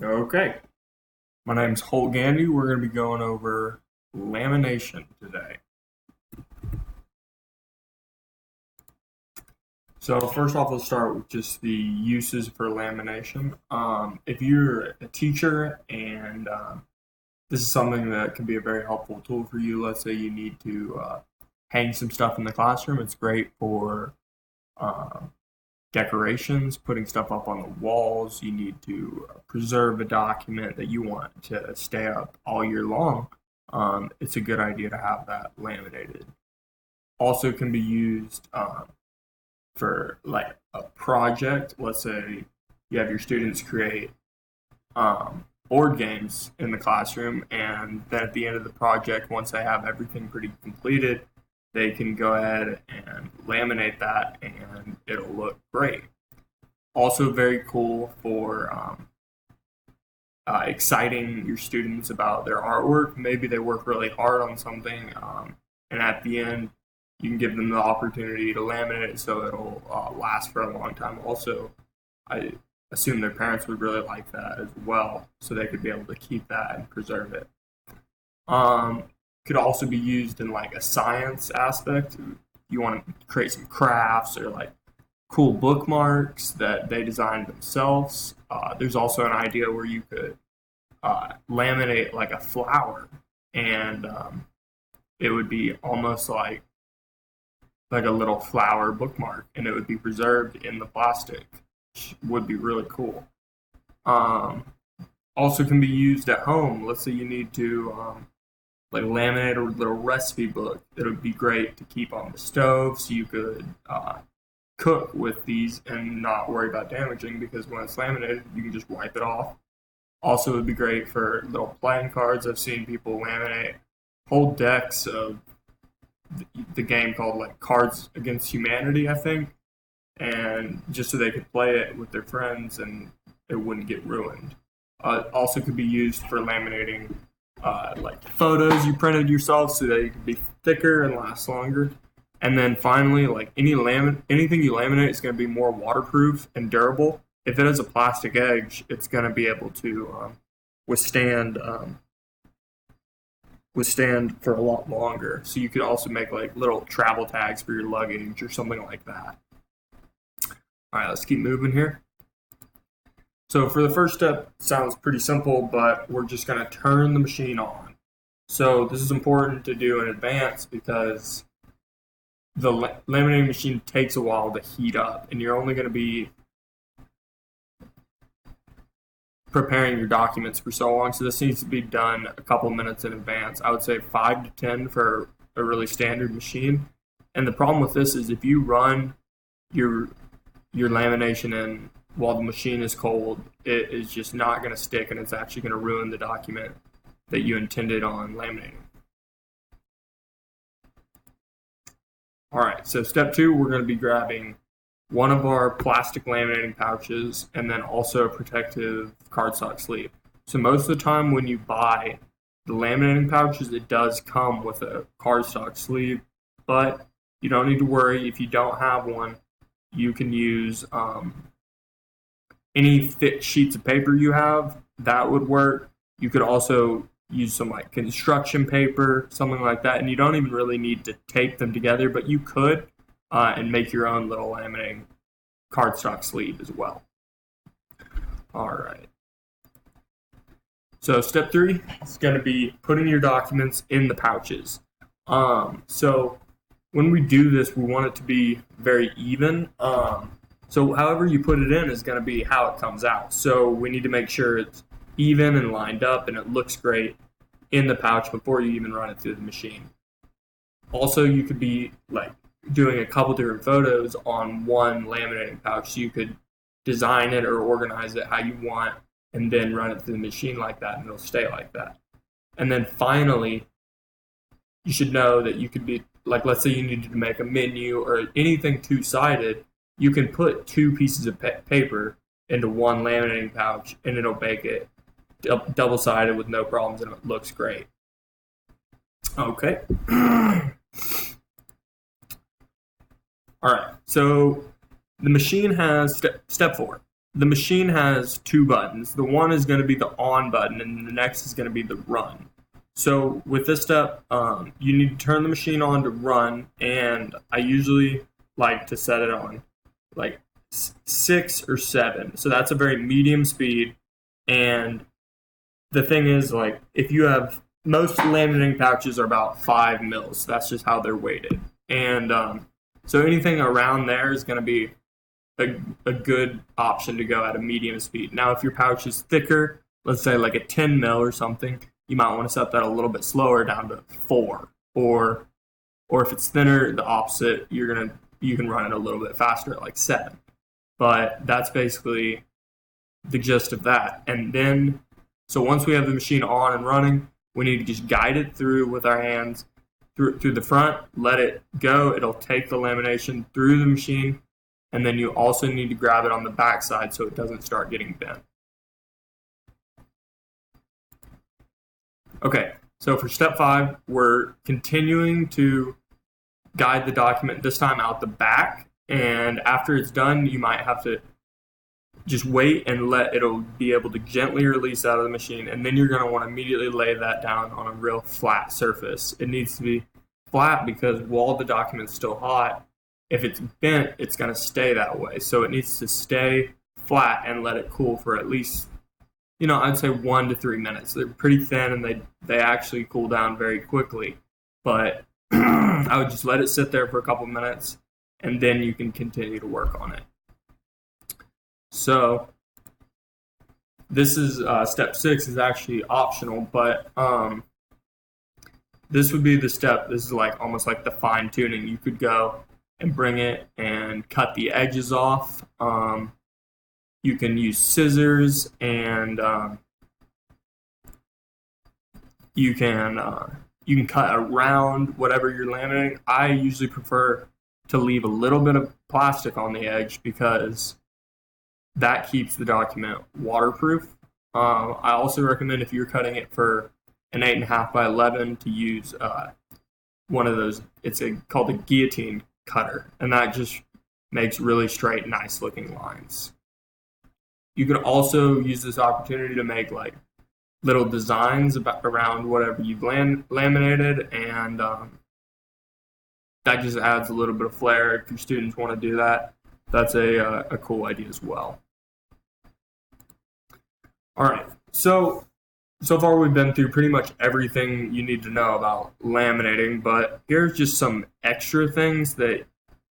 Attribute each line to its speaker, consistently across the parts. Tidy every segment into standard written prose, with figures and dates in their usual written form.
Speaker 1: Okay, my name's Holt Gandy. We're going to be going over lamination today. So first off, let's start with just the uses for lamination. If you're a teacher and this is something that can be a very helpful tool for you, let's say you need to hang some stuff in the classroom. It's great for um, decorations, putting stuff up on the walls. You need to preserve a document that you want to stay up all year long. It's a good idea to have that laminated. Also, can be used for like a project. Let's say you have your students create board games in the classroom, and then at the end of the project, once they have everything pretty completed, they can go ahead and laminate that, and it'll look great. Also, very cool for exciting your students about their artwork. Maybe they work really hard on something, and at the end, you can give them the opportunity to laminate it so it'll last for a long time. Also, I assume their parents would really like that as well, so they could be able to keep that and preserve it. Um, could also be used in like a science aspect. You want to create some crafts or like cool bookmarks that they designed themselves. There's also an idea where you could laminate like a flower, and it would be almost like a little flower bookmark, and it would be preserved in the plastic, which would be really cool. Um, Also, can be used at home. Let's say you need to like laminate a little recipe book. It would be great to keep on the stove, so you could cook with these and not worry about damaging because when it's laminated, you can just wipe it off. Also, it would be great for little playing cards. I've seen people laminate whole decks of the game called like Cards Against Humanity, I think, and just so they could play it with their friends and it wouldn't get ruined. Also, could be used for laminating like photos you printed yourself so they could be thicker and last longer. And then finally, like anything you laminate is going to be more waterproof and durable. If it has a plastic edge, it's going to be able to withstand withstand for a lot longer. So you could also make like little travel tags for your luggage or something like that. All right, let's keep moving here. So for the first step, it sounds pretty simple, but we're just going to turn the machine on. So this is important to do in advance because the laminating machine takes a while to heat up, and you're only going to be preparing your documents for so long. So this needs to be done a couple minutes in advance. I would say 5 to 10 for a really standard machine. And the problem with this is if you run your lamination in while the machine is cold, it is just not going to stick, and it's actually going to ruin the document that you intended on laminating. All right, so step 2, we're going to be grabbing one of our plastic laminating pouches and then also a protective cardstock sleeve. So most of the time when you buy the laminating pouches, it does come with a cardstock sleeve, but you don't need to worry if you don't have one. You can use any thick sheets of paper you have, that would work. You could also use some like construction paper, something like that, and you don't even really need to tape them together, but you could and make your own little laminating cardstock sleeve as well. All right. So step 3 is going to be putting your documents in the pouches. So when we do this, we want it to be very even. So however you put it in is going to be how it comes out. So we need to make sure it's even and lined up and it looks great in the pouch before you even run it through the machine. Also, you could be like doing a couple different photos on one laminating pouch. So you could design it or organize it how you want and then run it through the machine like that, and it'll stay like that. And then finally, you should know that you could be like, let's say you needed to make a menu or anything two-sided, you can put 2 pieces of paper into one laminating pouch and it'll make it double-sided with no problems, and it looks great. Okay. All right. So the machine has step 4. the machine has two buttons. The one is going to be the on button, and the next is going to be the run. So with this step, you need to turn the machine on to run, and I usually like to set it on like 6 or 7. So that's a very medium speed. And the thing is, like, if you have most laminating pouches are about 5 mils. That's just how they're weighted. And so anything around there is going to be a good option to go at a medium speed. Now, if your pouch is thicker, let's say like a 10 mil or something, you might want to set that a little bit slower down to 4. Or if it's thinner, the opposite, you can run it a little bit faster at like 7. But that's basically the gist of that. And then, so once we have the machine on and running, we need to just guide it through with our hands through the front, let it go. It'll take the lamination through the machine, and then you also need to grab it on the back side so it doesn't start getting bent. Okay, so for step 5, we're continuing to guide the document, this time out the back, and after it's done, you might have to just wait and it'll be able to gently release out of the machine, and then you're going to want to immediately lay that down on a real flat surface. It needs to be flat because while the document's still hot, if it's bent, it's going to stay that way. So it needs to stay flat and let it cool for at least, I'd say 1 to 3 minutes. They're pretty thin and they actually cool down very quickly. But I would just let it sit there for a couple minutes and then you can continue to work on it. So this is step 6 is actually optional, but this would be the step. This is like almost like the fine tuning. You could go and bring it and cut the edges off. You can use scissors, and you can cut around whatever you're laminating. I usually prefer to leave a little bit of plastic on the edge because that keeps the document waterproof. I also recommend if you're cutting it for an 8.5 by 11 to use one of those. It's called a guillotine cutter, and that just makes really straight, nice looking lines. You could also use this opportunity to make like little designs around whatever you've laminated, and that just adds a little bit of flair. If your students want to do that, that's a cool idea as well. All right, so far we've been through pretty much everything you need to know about laminating, but here's just some extra things that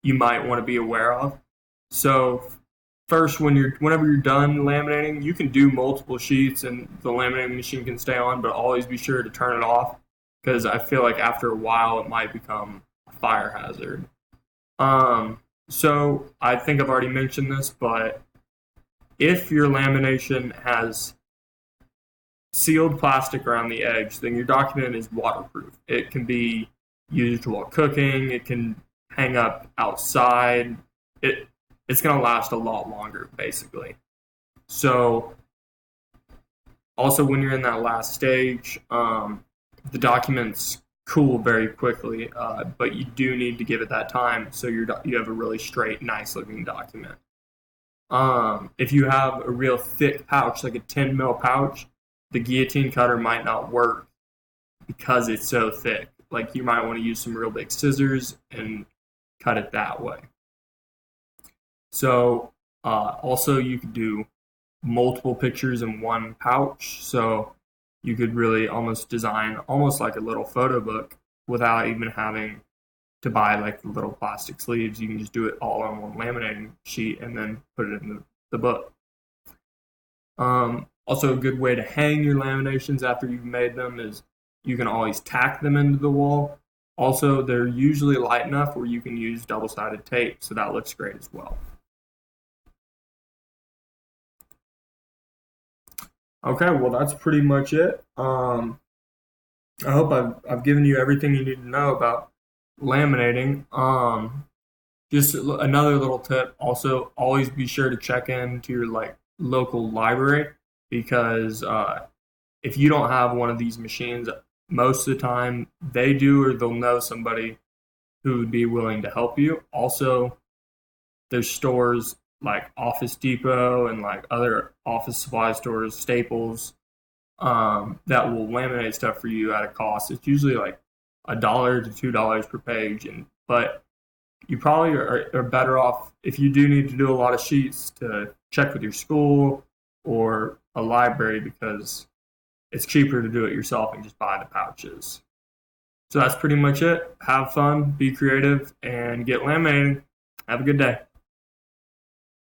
Speaker 1: you might want to be aware of. So first, whenever you're done laminating, you can do multiple sheets and the laminating machine can stay on, but always be sure to turn it off because I feel like after a while it might become a fire hazard. So I think I've already mentioned this, but if your lamination has sealed plastic around the edge, then your document is waterproof. It can be used while cooking. It can hang up outside. It's going to last a lot longer, basically. So also when you're in that last stage, the documents cool very quickly, but you do need to give it that time so you have a really straight, nice looking document. If you have a real thick pouch, like a 10 mil pouch, the guillotine cutter might not work because it's so thick. Like you might want to use some real big scissors and cut it that way. So also you could do multiple pictures in one pouch. So you could really almost design almost like a little photo book without even having to buy like the little plastic sleeves. You can just do it all on one laminating sheet and then put it in the book. Also, a good way to hang your laminations after you've made them is you can always tack them into the wall. Also, they're usually light enough where you can use double-sided tape, so that looks great as well. Okay, well, that's pretty much it. I hope I've given you everything you need to know about laminating. Just another little tip, also always be sure to check into your local library, because if you don't have one of these machines, most of the time they do, or they'll know somebody who would be willing to help you. Also, there's stores like Office Depot and like other office supply stores, Staples, that will laminate stuff for you at a cost. It's usually like $1 to $2 per page, and but you probably are better off if you do need to do a lot of sheets to check with your school or a library because it's cheaper to do it yourself and just buy the pouches. So that's pretty much it. Have fun, be creative, and get laminating. Have a good day.